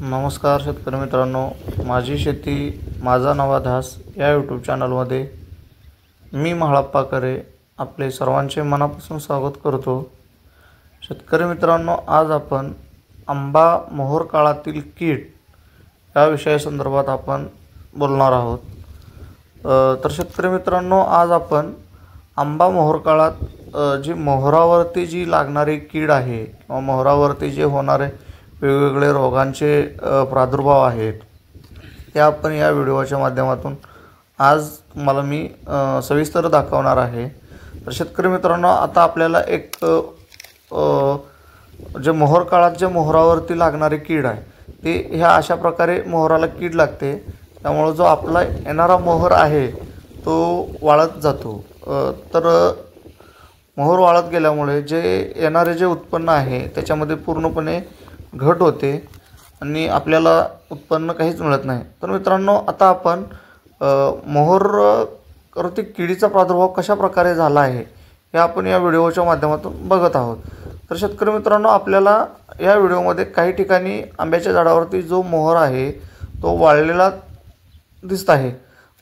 नमस्कार शेतकरी मित्रांनो, माझी शेती माझा नवा ध्यास या यूट्यूब चॅनलमध्ये मी महाळप्पा करे आपले सर्वांचे मनापासून स्वागत करतो। शेतकरी मित्रांनो, आज आपण आंबा मोहोर काळातील कीड या विषयासंदर्भात आपण बोलणार आहोत। तर शेतकरी मित्रांनो, आज आपण आंबा मोहोर काळात जी मोहरावरती जी लागणारी कीड आहे किंवा मोहरावरती जे होणारे वेगवेगळे रोगांचे प्रादुर्भाव आहेत ते आपण या व्हिडिओच्या माध्यमातून आज तुम्हाला मी सविस्तर दाखवणार आहे। तर शेतकरी मित्रांनो, आता आपल्याला एक जे मोहोर काळात जे मोहरावरती लागणारी कीड आहे ते ह्या अशा प्रकारे मोहराला कीड लागते, त्यामुळे जो आपला येणारा मोहर आहे तो वाळत जातो। तर मोहर वाळत गेल्यामुळे जे येणारे जे उत्पन्न आहे त्याच्यामध्ये पूर्णपणे घट होते आणि आपल्याला उत्पन्न काहीच मिळत नाही। तर मित्रांनो, आता आपण मोहरवरती किडीचा प्रादुर्भाव कशा प्रकारे झाला आहे हे आपण या व्हिडिओच्या माध्यमातून बघत आहोत। तर शेतकरी मित्रांनो, आपल्याला या व्हिडिओमध्ये काही ठिकाणी आंब्याच्या झाडावरती जो मोहर आहे तो वाळलेला दिसत आहे।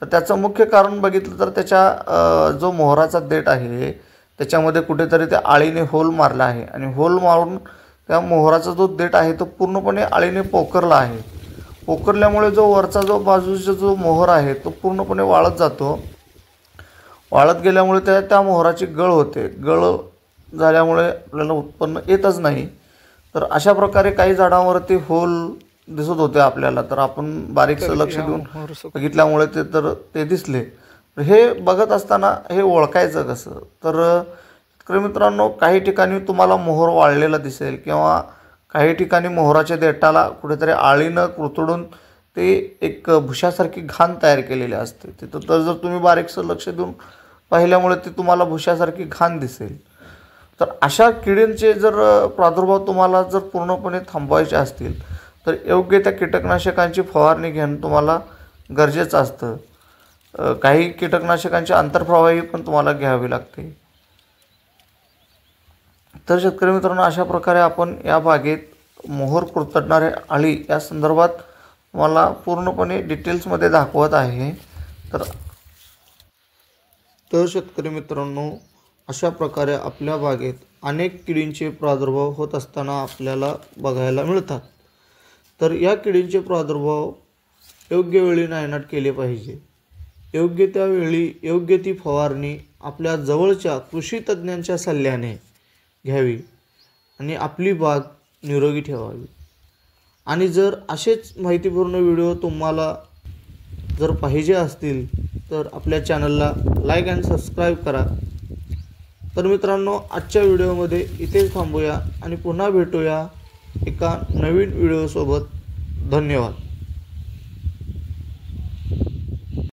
तर त्याचं मुख्य कारण बघितलं तर त्याच्या जो मोहराचा देठ आहे त्याच्यामध्ये कुठेतरी त्या आळीने होल मारला आहे आणि होल मारून त्या मोहराचा जो देठ आहे तो पूर्णपणे आळीने पोखरला आहे। पोखरल्यामुळे जो वरचा जो बाजूचा जो मोहर आहे तो पूर्णपणे वाळत जातो। वाळत गेल्यामुळे त्या मोहराची गळ होते। गळ झाल्यामुळे आपल्याला उत्पन्न येतच नाही। तर अशा प्रकारे काही झाडांवरती होल दिसत होते आपल्याला, तर आपण बारीकसं लक्ष देऊन बघितल्यामुळे ते दिसले। हे बघत असताना हे ओळखायचं कसं? तर मित्रांनो, काही ठिकाणी तुम्हाला मोहर वाळलेला दिसेल किंवा काही ठिकाणी मोहराच्या देठाला कुठेतरी आळीनं कुरतडून ते एक भुशासारखी घाण तयार केलेली असते। तिथं तर जर तुम्ही बारीकसं लक्ष देऊन पाहिल्यामुळे ती तुम्हाला भुशासारखी घाण दिसेल। तर अशा किडींचे जर प्रादुर्भाव तुम्हाला जर पूर्णपणे थांबवायचे असतील तर योग्य त्या कीटकनाशकांची फवारणी घेणं तुम्हाला गरजेचं असतं। काही कीटकनाशकांची आंतरप्रवाही पण तुम्हाला घ्यावी लागते। तर शेतकरी मित्रांनो, अशा प्रकारे आपण या बागेत मोहर कुरतडणारे अळी या संदर्भात तुम्हाला पूर्णपणे डिटेल्समध्ये दाखवत आहे। तर शेतकरी मित्रांनो, अशा प्रकारे आपल्या बागेत अनेक किडींचे प्रादुर्भाव होत असताना आपल्याला बघायला मिळतात। तर या किडींचे प्रादुर्भाव योग्य वेळी नायनाट केले पाहिजे। योग्य त्या वेळी योग्य ती फवारणी आपल्या जवळच्या कृषी तज्ज्ञांच्या सल्ल्याने घ्यावी आणि आपली बाग निरोगी ठेवावी। आणि जर असेच माहितीपूर्ण व्हिडिओ तुम्हाला जर पाहिजे असतील तर आपल्या चॅनलला लाईक आणि सबस्क्राईब करा। तर मित्रांनो, आजच्या व्हिडिओमध्ये इथेच थांबूया आणि पुन्हा भेटूया एका नवीन व्हिडिओसोबत। धन्यवाद।